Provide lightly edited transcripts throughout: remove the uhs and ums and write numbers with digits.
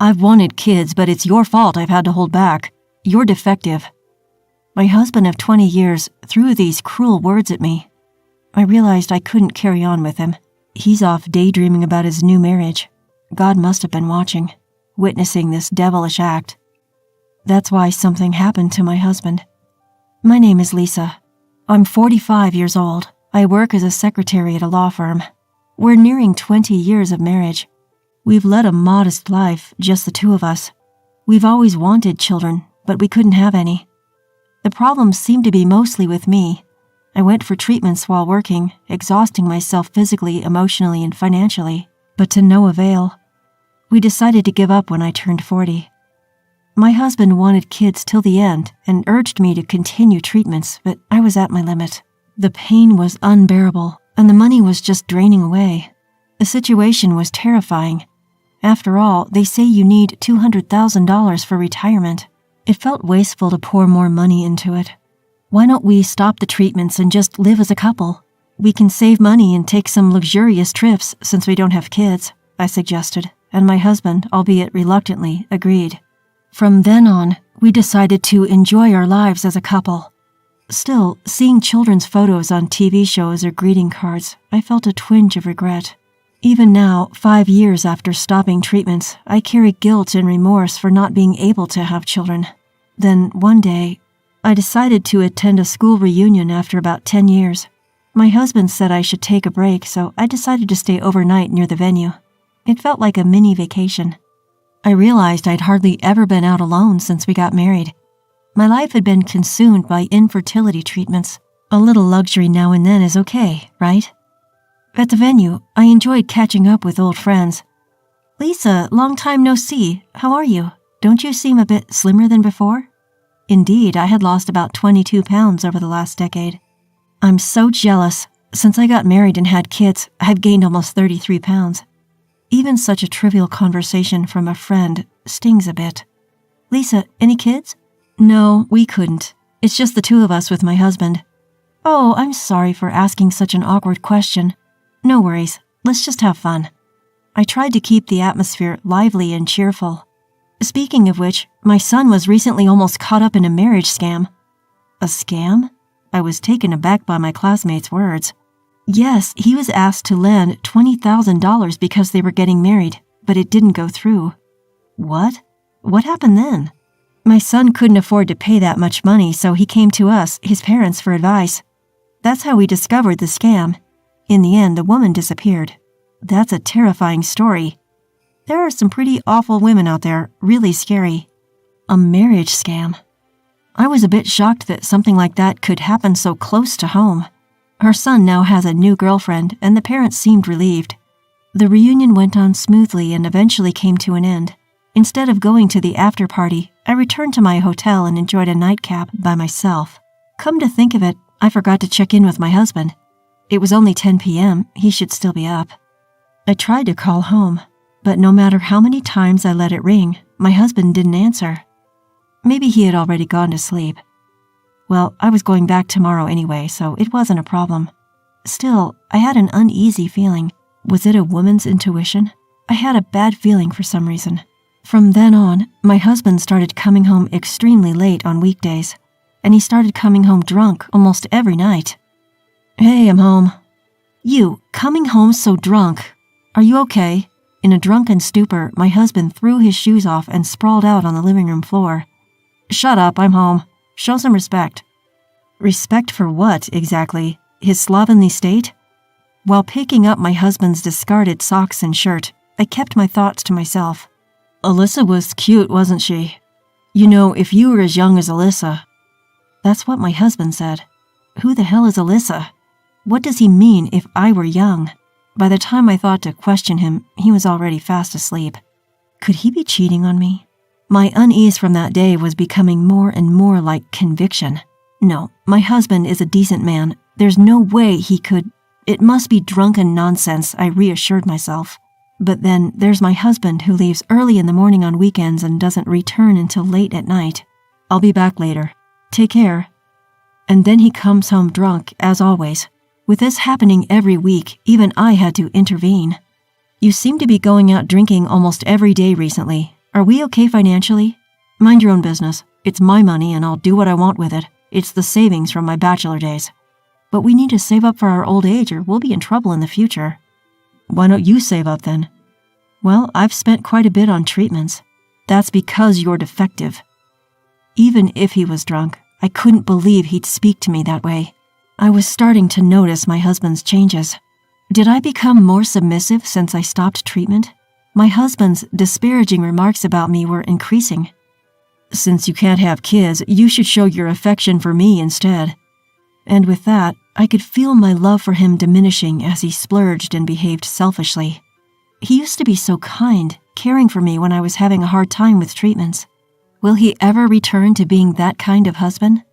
I've wanted kids, but it's your fault I've had to hold back. You're defective." My husband of 20 years threw these cruel words at me. I realized I couldn't carry on with him. He's off daydreaming about his new marriage. God must have been watching, witnessing this devilish act. That's why something happened to my husband. My name is Lisa. I'm 45 years old. I work as a secretary at a law firm. We're nearing 20 years of marriage. We've led a modest life, just the two of us. We've always wanted children, but we couldn't have any. The problems seemed to be mostly with me. I went for treatments while working, exhausting myself physically, emotionally, and financially, but to no avail. We decided to give up when I turned 40. My husband wanted kids till the end and urged me to continue treatments, but I was at my limit. The pain was unbearable, and the money was just draining away. The situation was terrifying. After all, they say you need $200,000 for retirement. It felt wasteful to pour more money into it. Why don't we stop the treatments and just live as a couple? We can save money and take some luxurious trips since we don't have kids, I suggested, and my husband, albeit reluctantly, agreed. From then on, we decided to enjoy our lives as a couple. Still, seeing children's photos on TV shows or greeting cards, I felt a twinge of regret. Even now, 5 years after stopping treatments, I carry guilt and remorse for not being able to have children. Then, one day, I decided to attend a school reunion after about 10 years. My husband said I should take a break, so I decided to stay overnight near the venue. It felt like a mini vacation. I realized I'd hardly ever been out alone since we got married. My life had been consumed by infertility treatments. A little luxury now and then is okay, right? At the venue, I enjoyed catching up with old friends. "Lisa, long time no see. How are you? Don't you seem a bit slimmer than before?" Indeed, I had lost about 22 pounds over the last decade. I'm so jealous. Since I got married and had kids, I've gained almost 33 pounds. Even such a trivial conversation from a friend stings a bit. "Lisa, any kids?" "No, we couldn't. It's just the two of us with my husband." "Oh, I'm sorry for asking such an awkward question." "No worries. Let's just have fun." I tried to keep the atmosphere lively and cheerful. Speaking of which, my son was recently almost caught up in a marriage scam. A scam? I was taken aback by my classmates' words. Yes, he was asked to lend $20,000 because they were getting married, but it didn't go through. What? What happened then? My son couldn't afford to pay that much money, so he came to us, his parents, for advice. That's how we discovered the scam. In the end, the woman disappeared. That's a terrifying story. There are some pretty awful women out there, really scary. A marriage scam. I was a bit shocked that something like that could happen so close to home. Her son now has a new girlfriend, and the parents seemed relieved. The reunion went on smoothly and eventually came to an end. Instead of going to the after party, I returned to my hotel and enjoyed a nightcap by myself. Come to think of it, I forgot to check in with my husband. It was only 10 p.m., he should still be up. I tried to call home, but no matter how many times I let it ring, my husband didn't answer. Maybe he had already gone to sleep. Well, I was going back tomorrow anyway, so it wasn't a problem. Still, I had an uneasy feeling. Was it a woman's intuition? I had a bad feeling for some reason. From then on, my husband started coming home extremely late on weekdays, and he started coming home drunk almost every night. "Hey, I'm home." "You, coming home so drunk. Are you okay?" In a drunken stupor, my husband threw his shoes off and sprawled out on the living room floor. "Shut up, I'm home. Show some respect." Respect for what, exactly? His slovenly state? While picking up my husband's discarded socks and shirt, I kept my thoughts to myself. Alyssa was cute, wasn't she? You know, if you were as young as Alyssa. That's what my husband said. Who the hell is Alyssa? What does he mean if I were young? By the time I thought to question him, he was already fast asleep. Could he be cheating on me? My unease from that day was becoming more and more like conviction. No, my husband is a decent man. There's no way he could. It must be drunken nonsense, I reassured myself. But then there's my husband who leaves early in the morning on weekends and doesn't return until late at night. "I'll be back later. Take care." And then he comes home drunk, as always. With this happening every week, even I had to intervene. "You seem to be going out drinking almost every day recently. Are we okay financially? Mind your own business. It's my money and I'll do what I want with it. It's the savings from my bachelor days. But we need to save up for our old age or we'll be in trouble in the future. Why don't you save up then? Well, I've spent quite a bit on treatments. That's because you're defective. Even if he was drunk, I couldn't believe he'd speak to me that way. I was starting to notice my husband's changes. Did I become more submissive since I stopped treatment? My husband's disparaging remarks about me were increasing. Since you can't have kids, you should show your affection for me instead. And with that, I could feel my love for him diminishing as he splurged and behaved selfishly. He used to be so kind, caring for me when I was having a hard time with treatments. Will he ever return to being that kind of husband?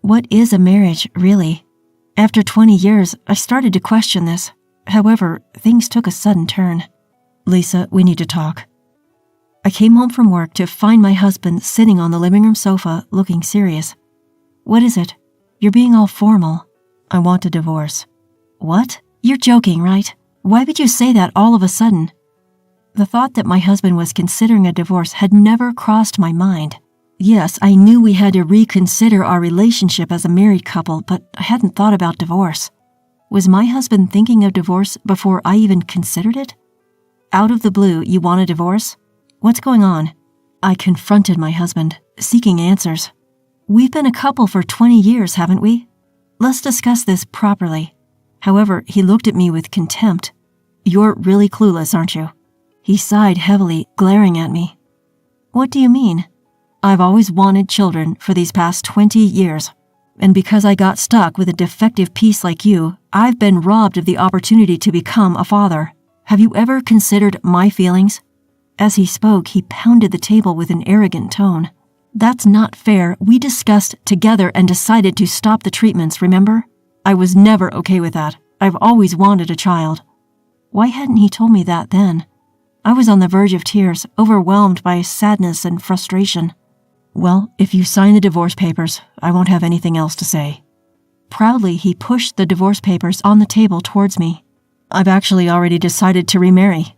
What is a marriage, really? After 20 years, I started to question this. However, things took a sudden turn. Lisa, we need to talk. I came home from work to find my husband sitting on the living room sofa, looking serious. What is it? You're being all formal. I want a divorce. What? You're joking, right? Why would you say that all of a sudden? The thought that my husband was considering a divorce had never crossed my mind. Yes, I knew we had to reconsider our relationship as a married couple, but I hadn't thought about divorce. Was my husband thinking of divorce before I even considered it? Out of the blue, you want a divorce? What's going on? I confronted my husband, seeking answers. We've been a couple for 20 years, haven't we? Let's discuss this properly. However, he looked at me with contempt. You're really clueless, aren't you? He sighed heavily, glaring at me. What do you mean? I've always wanted children for these past 20 years. And because I got stuck with a defective piece like you, I've been robbed of the opportunity to become a father. Have you ever considered my feelings? As he spoke, he pounded the table with an arrogant tone. That's not fair. We discussed together and decided to stop the treatments, remember? I was never okay with that. I've always wanted a child. Why hadn't he told me that then? I was on the verge of tears, overwhelmed by sadness and frustration. Well, if you sign the divorce papers, I won't have anything else to say. Proudly, he pushed the divorce papers on the table towards me. I've actually already decided to remarry.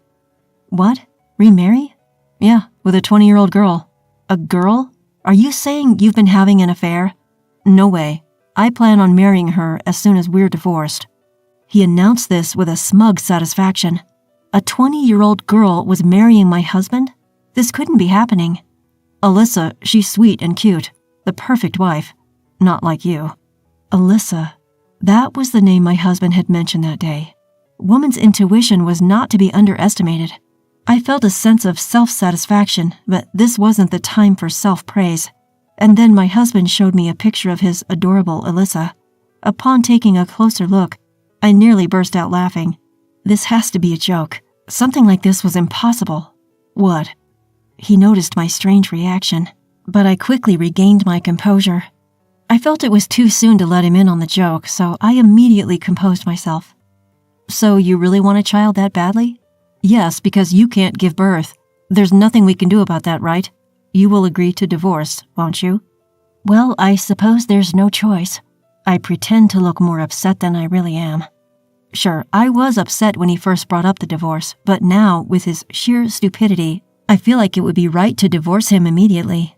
What? Remarry? Yeah, with a 20-year-old girl. A girl? Are you saying you've been having an affair? No way. I plan on marrying her as soon as we're divorced. He announced this with a smug satisfaction. A 20-year-old girl was marrying my husband? This couldn't be happening. Alyssa, she's sweet and cute. The perfect wife. Not like you. Alyssa. That was the name my husband had mentioned that day. Woman's intuition was not to be underestimated. I felt a sense of self-satisfaction, but this wasn't the time for self-praise. And then my husband showed me a picture of his adorable Alyssa. Upon taking a closer look, I nearly burst out laughing. This has to be a joke. Something like this was impossible. What? He noticed my strange reaction, but I quickly regained my composure. I felt it was too soon to let him in on the joke, so I immediately composed myself. So you really want a child that badly? Yes, because you can't give birth. There's nothing we can do about that, right? You will agree to divorce, won't you? Well, I suppose there's no choice. I pretend to look more upset than I really am. Sure, I was upset when he first brought up the divorce, but now, with his sheer stupidity, I feel like it would be right to divorce him immediately.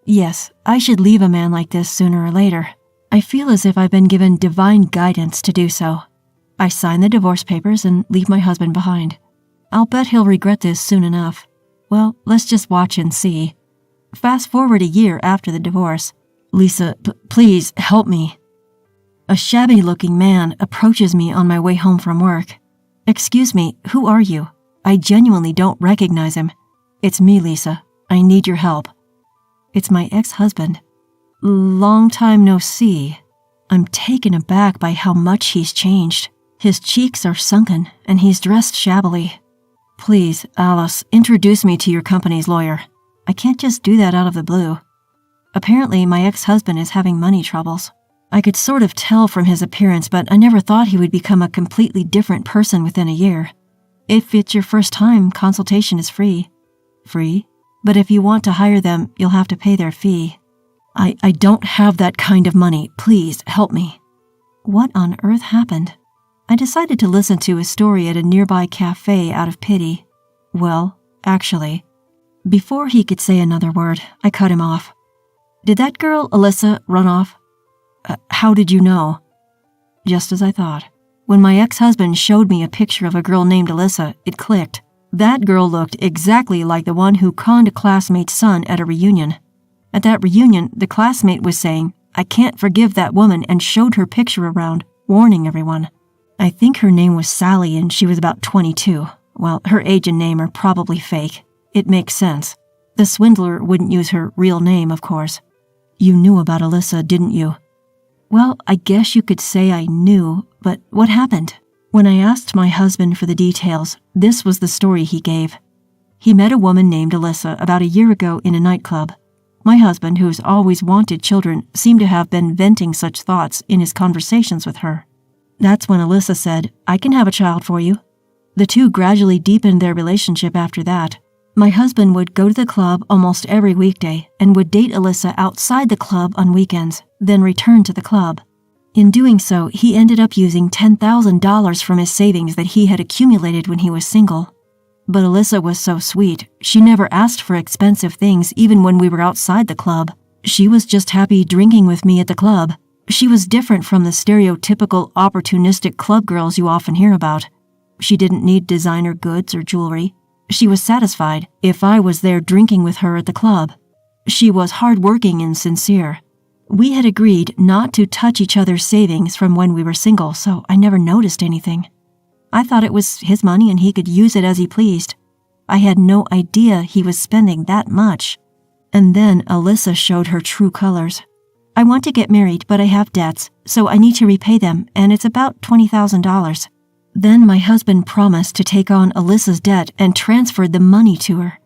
Yes, I should leave a man like this sooner or later. I feel as if I've been given divine guidance to do so. I sign the divorce papers and leave my husband behind. I'll bet he'll regret this soon enough. Well, let's just watch and see. Fast forward a year after the divorce. Lisa, please help me. A shabby-looking man approaches me on my way home from work. Excuse me, who are you? I genuinely don't recognize him. It's me, Lisa. I need your help. It's my ex-husband. Long time no see. I'm taken aback by how much he's changed. His cheeks are sunken, and he's dressed shabbily. Please, Alice, introduce me to your company's lawyer. I can't just do that out of the blue. Apparently, my ex-husband is having money troubles. I could sort of tell from his appearance, but I never thought he would become a completely different person within a year. If it's your first time, consultation is free. Free? But if you want to hire them, you'll have to pay their fee. I don't have that kind of money. Please, help me. What on earth happened? I decided to listen to his story at a nearby cafe out of pity. Well, actually, Before he could say another word, I cut him off. Did that girl, Alyssa, run off? How did you know? Just as I thought. When my ex-husband showed me a picture of a girl named Alyssa, it clicked. That girl looked exactly like the one who conned a classmate's son at a reunion. At that reunion, the classmate was saying, "I can't forgive that woman," and showed her picture around, warning everyone. I think her name was Sally and she was about 22. Well, her age and name are probably fake. It makes sense. The swindler wouldn't use her real name, of course. You knew about Alyssa, didn't you? Well, I guess you could say I knew, but what happened? When I asked my husband for the details, this was the story he gave. He met a woman named Alyssa about a year ago in a nightclub. My husband, who's always wanted children, seemed to have been venting such thoughts in his conversations with her. That's when Alyssa said, "I can have a child for you." The two gradually deepened their relationship after that. My husband would go to the club almost every weekday and would date Alyssa outside the club on weekends, then return to the club. In doing so, he ended up using $10,000 from his savings that he had accumulated when he was single. But Alyssa was so sweet. She never asked for expensive things even when we were outside the club. She was just happy drinking with me at the club. She was different from the stereotypical opportunistic club girls you often hear about. She didn't need designer goods or jewelry. She was satisfied if I was there drinking with her at the club. She was hardworking and sincere. We had agreed not to touch each other's savings from when we were single, so I never noticed anything. I thought it was his money and he could use it as he pleased. I had no idea he was spending that much. And then Alyssa showed her true colors. "I want to get married, but I have debts, so I need to repay them, and it's about $20,000. Then my husband promised to take on Alyssa's debt and transferred the money to her.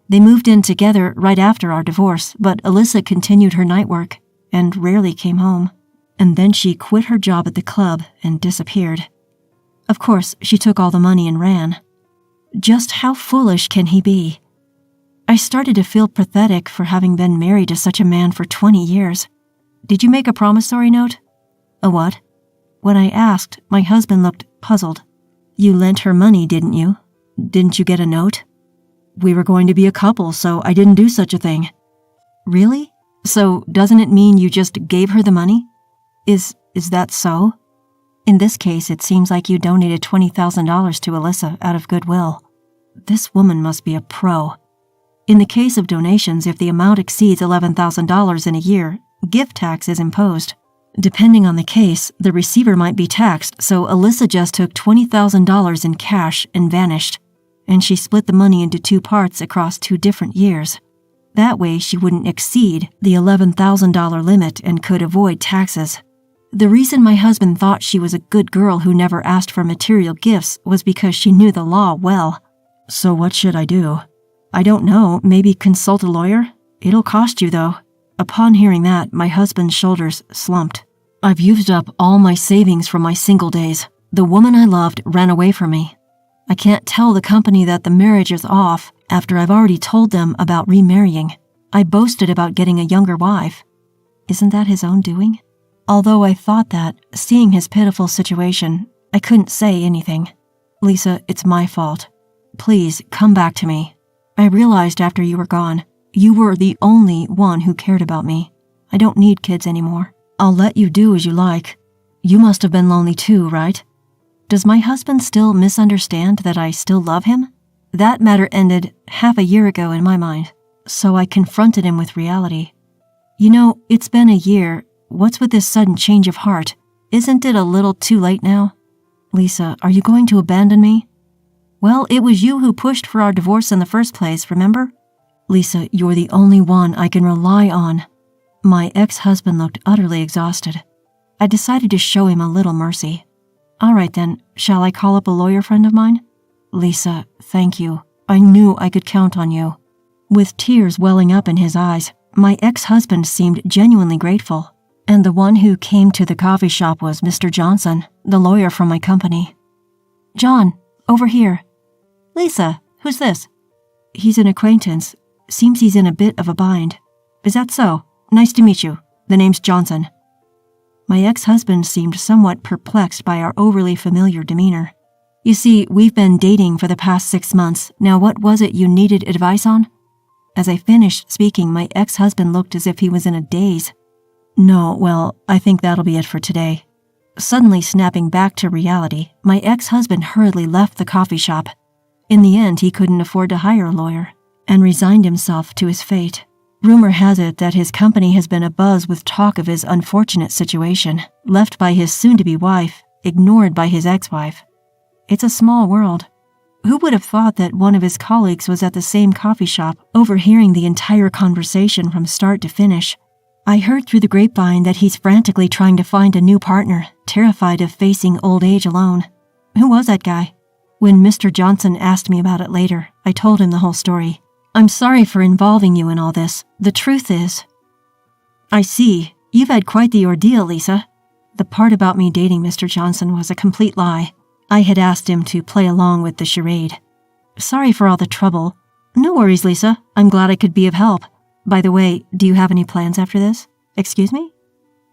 They moved in together right after our divorce, but Alyssa continued her night work and rarely came home. And then she quit her job at the club and disappeared. Of course, she took all the money and ran. Just how foolish can he be? I started to feel pathetic for having been married to such a man for 20 years. Did you make a promissory note? A what? When I asked, my husband looked puzzled. You lent her money, didn't you? Didn't you get a note? We were going to be a couple, so I didn't do such a thing. Really? So doesn't it mean you just gave her the money? Is that so? In this case, it seems like you donated $20,000 to Alyssa out of goodwill. This woman must be a pro. In the case of donations, if the amount exceeds $11,000 in a year, gift tax is imposed. Depending on the case, the receiver might be taxed, so Alyssa just took $20,000 in cash and vanished, and she split the money into 2 parts across 2 different years. That way, she wouldn't exceed the $11,000 limit and could avoid taxes. The reason my husband thought she was a good girl who never asked for material gifts was because she knew the law well. So what should I do? I don't know, maybe consult a lawyer? It'll cost you, though. Upon hearing that, my husband's shoulders slumped. I've used up all my savings from my single days. The woman I loved ran away from me. I can't tell the company that the marriage is off after I've already told them about remarrying. I boasted about getting a younger wife. Isn't that his own doing? Although I thought that, seeing his pitiful situation, I couldn't say anything. Lisa, it's my fault. Please, come back to me. I realized after you were gone, you were the only one who cared about me. I don't need kids anymore. I'll let you do as you like. You must have been lonely too, right? Does my husband still misunderstand that I still love him? That matter ended half a year ago in my mind, so I confronted him with reality. You know, it's been a year. What's with this sudden change of heart? Isn't it a little too late now? Lisa, are you going to abandon me? Well, it was you who pushed for our divorce in the first place, remember? Lisa, you're the only one I can rely on. My ex-husband looked utterly exhausted. I decided to show him a little mercy. All right then, shall I call up a lawyer friend of mine? Lisa, thank you. I knew I could count on you. With tears welling up in his eyes, my ex-husband seemed genuinely grateful. And the one who came to the coffee shop was Mr. Johnson, the lawyer from my company. John, over here. Lisa, who's this? He's an acquaintance. Seems he's in a bit of a bind. Is that so? Nice to meet you. The name's Johnson. My ex-husband seemed somewhat perplexed by our overly familiar demeanor. You see, we've been dating for the past 6 months. Now what was it you needed advice on? As I finished speaking, my ex-husband looked as if he was in a daze. No, well, I think that'll be it for today. Suddenly snapping back to reality, my ex-husband hurriedly left the coffee shop. In the end, he couldn't afford to hire a lawyer and resigned himself to his fate. Rumor has it that his company has been abuzz with talk of his unfortunate situation, left by his soon-to-be wife, ignored by his ex-wife. It's a small world. Who would have thought that one of his colleagues was at the same coffee shop, overhearing the entire conversation from start to finish? I heard through the grapevine that he's frantically trying to find a new partner, terrified of facing old age alone. Who was that guy? When Mr. Johnson asked me about it later, I told him the whole story. I'm sorry for involving you in all this. The truth is... I see. You've had quite the ordeal, Lisa. The part about me dating Mr. Johnson was a complete lie. I had asked him to play along with the charade. Sorry for all the trouble. No worries, Lisa. I'm glad I could be of help. By the way, do you have any plans after this? Excuse me?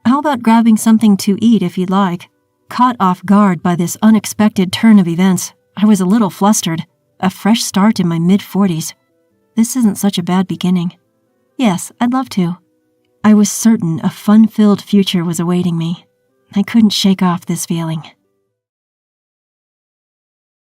How about grabbing something to eat if you'd like? Caught off guard by this unexpected turn of events, I was a little flustered. A fresh start in my mid-40s. This isn't such a bad beginning. Yes, I'd love to. I was certain a fun-filled future was awaiting me. I couldn't shake off this feeling.